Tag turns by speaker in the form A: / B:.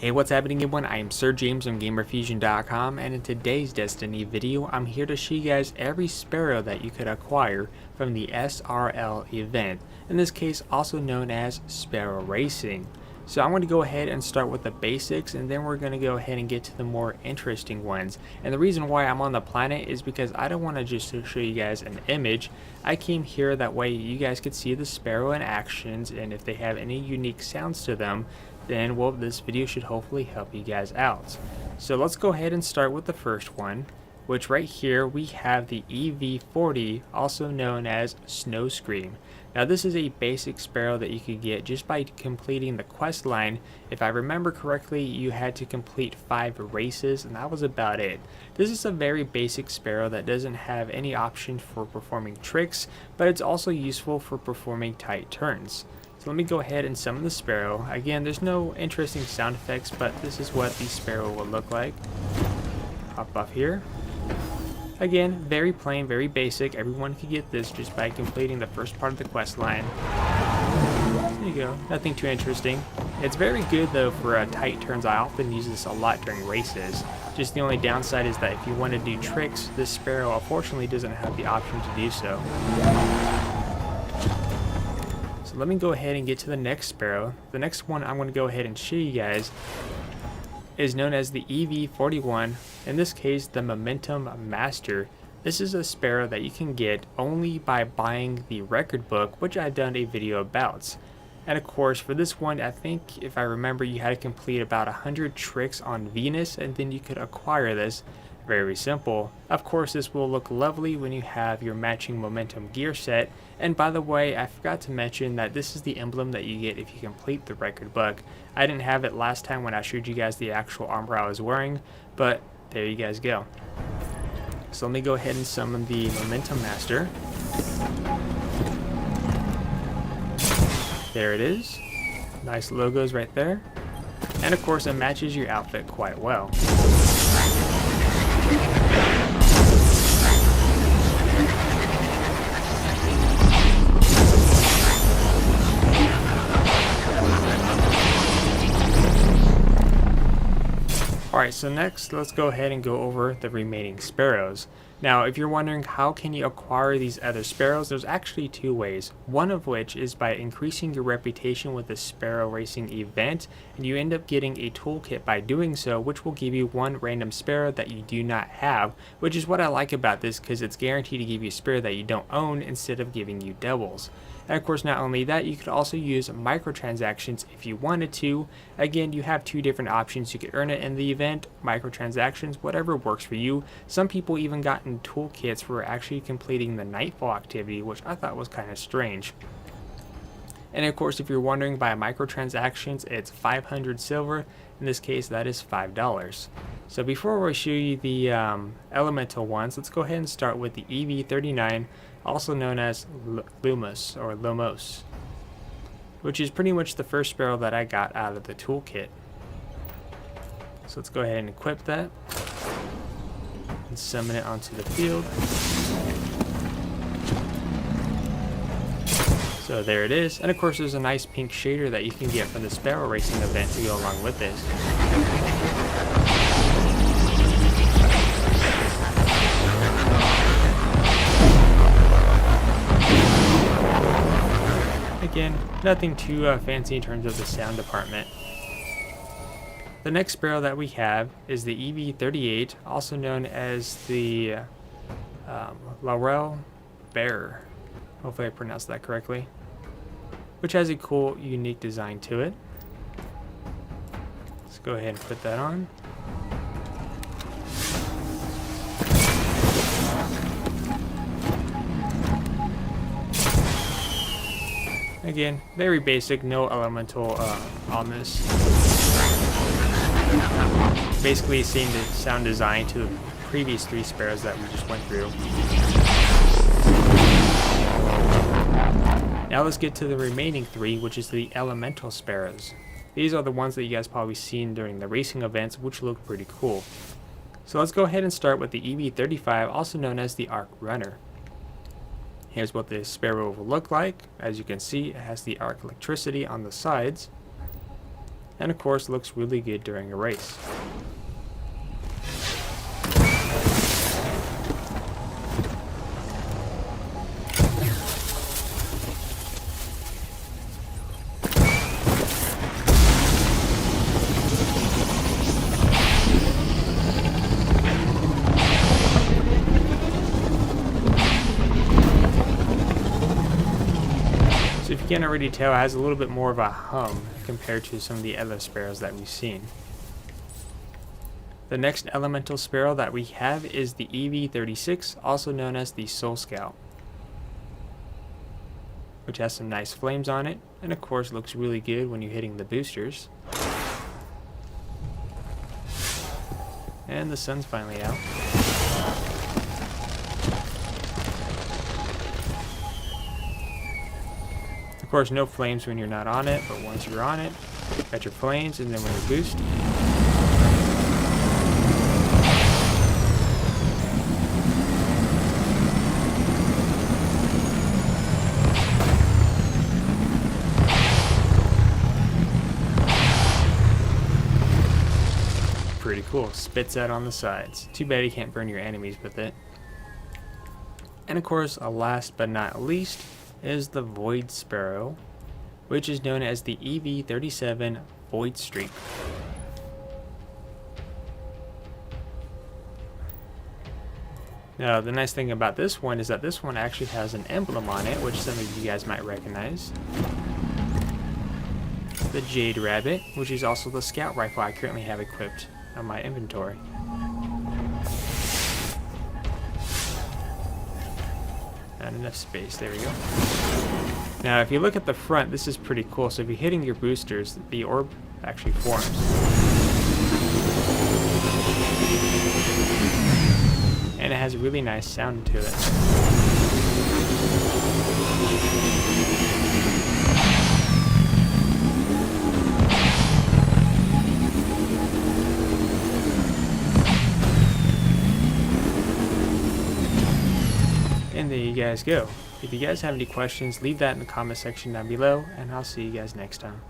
A: Hey, what's happening everyone? I am Sir James from Gamerfuzion.com, and in today's Destiny video, I'm here to show you guys every Sparrow that you could acquire from the SRL event, in this case also known as Sparrow Racing. So I'm going to go ahead and start with the basics, and then we're going to go ahead and get to the more interesting ones. And the reason why I'm on the planet is because I don't want to just show you guys an image. I came here that way you guys could see the Sparrow in actions, and if they have any unique sounds to them, then well, this video should hopefully help you guys out. So let's go ahead and start with the first one, which right here we have the EV40, also known as SNOWSCREAM. Now this is a basic Sparrow that you could get just by completing the quest line. If I remember correctly, you had to complete 5 races, and that was about it. This is a very basic Sparrow that doesn't have any option for performing tricks, but it's also useful for performing tight turns. So let me go ahead and summon the Sparrow. Again, there's no interesting sound effects, but this is what the Sparrow will look like. Hop off here. Again, very plain, very basic. Everyone can get this just by completing the first part of the quest line. There you go. Nothing too interesting. It's very good though for tight turns. I often use this a lot during races. Just the only downside is that if you want to do tricks, this Sparrow unfortunately doesn't have the option to do so. So let me go ahead and get to the next Sparrow. The next one I'm going to go ahead and show you guys is known as the EV41, in this case the Momentum Master. This is a Sparrow that you can get only by buying the record book, which I've done a video about. And of course for this one, I think if I remember, you had to complete about 100 tricks on Venus and then you could acquire this. Very simple. Of course this will look lovely when you have your matching momentum gear set. And by the way, I forgot to mention that this is the emblem that you get if you complete the record book. I didn't have it last time when I showed you guys the actual armor I was wearing, but there you guys go. So let me go ahead and summon the Momentum Master. There it is. Nice logos right there. And of course it matches your outfit quite well. Alright, so next let's go ahead and go over the remaining Sparrows. Now if you're wondering how can you acquire these other Sparrows, there's actually 2 ways. One of which is by increasing your reputation with the Sparrow Racing event, and you end up getting a toolkit by doing so, which will give you 1 random Sparrow that you do not have, which is what I like about this because it's guaranteed to give you a Sparrow that you don't own instead of giving you doubles. And of course not only that, you could also use microtransactions if you wanted to. Again, you have 2 different options. You could earn it in the event, microtransactions, whatever works for you. Some people even gotten toolkits for actually completing the Nightfall activity, which I thought was kind of strange. And of course if you're wondering, by microtransactions it's 500 silver. In this case that is $5. So before we show you the elemental ones, let's go ahead and start with the EV39, also known as Lumos, which is pretty much the first Sparrow that I got out of the toolkit. So let's go ahead and equip that and summon it onto the field. So there it is, and of course there's a nice pink shader that you can get from the Sparrow Racing event to go along with this. Again, nothing too fancy in terms of the sound department. The next Sparrow that we have is the EV38, also known as the LAURELBEARER. Hopefully I pronounced that correctly. Which has a cool, unique design to it. Let's go ahead and put that on. Again, very basic, no elemental on this. Basically same sound design to the previous 3 Sparrows that we just went through. Now let's get to the remaining 3, which is the Elemental Sparrows. These are the ones that you guys probably seen during the racing events, which look pretty cool. So let's go ahead and start with the EV35, also known as the ARCRUNNER. Here's what the Sparrow will look like. As you can see, it has the arc electricity on the sides. and of course looks really good during a race. So if you can't already tell, it has a little bit more of a hum compared to some of the other sparrows that we've seen. The next elemental sparrow that we have is the EV36, also known as the Soul Scout, which has some nice flames on it, and of course looks really good when you're hitting the boosters. And the sun's finally out. Of course, no flames when you're not on it, but once you're on it, got your flames, and then when you boost, pretty cool. Spits out on the sides. Too bad you can't burn your enemies with it. And of course, last but not least, is the Void Sparrow, which is known as the EV37 VOIDSTREAK. Now, the nice thing about this one is that this one actually has an emblem on it, which some of you guys might recognize. The Jade Rabbit, which is also the scout rifle I currently have equipped on my inventory. Not enough space, there we go. Now if you look at the front, this is pretty cool. So if you're hitting your boosters, the orb actually forms. And it has a really nice sound to it. And there you guys go. If you guys have any questions, leave that in the comment section down below, and I'll see you guys next time.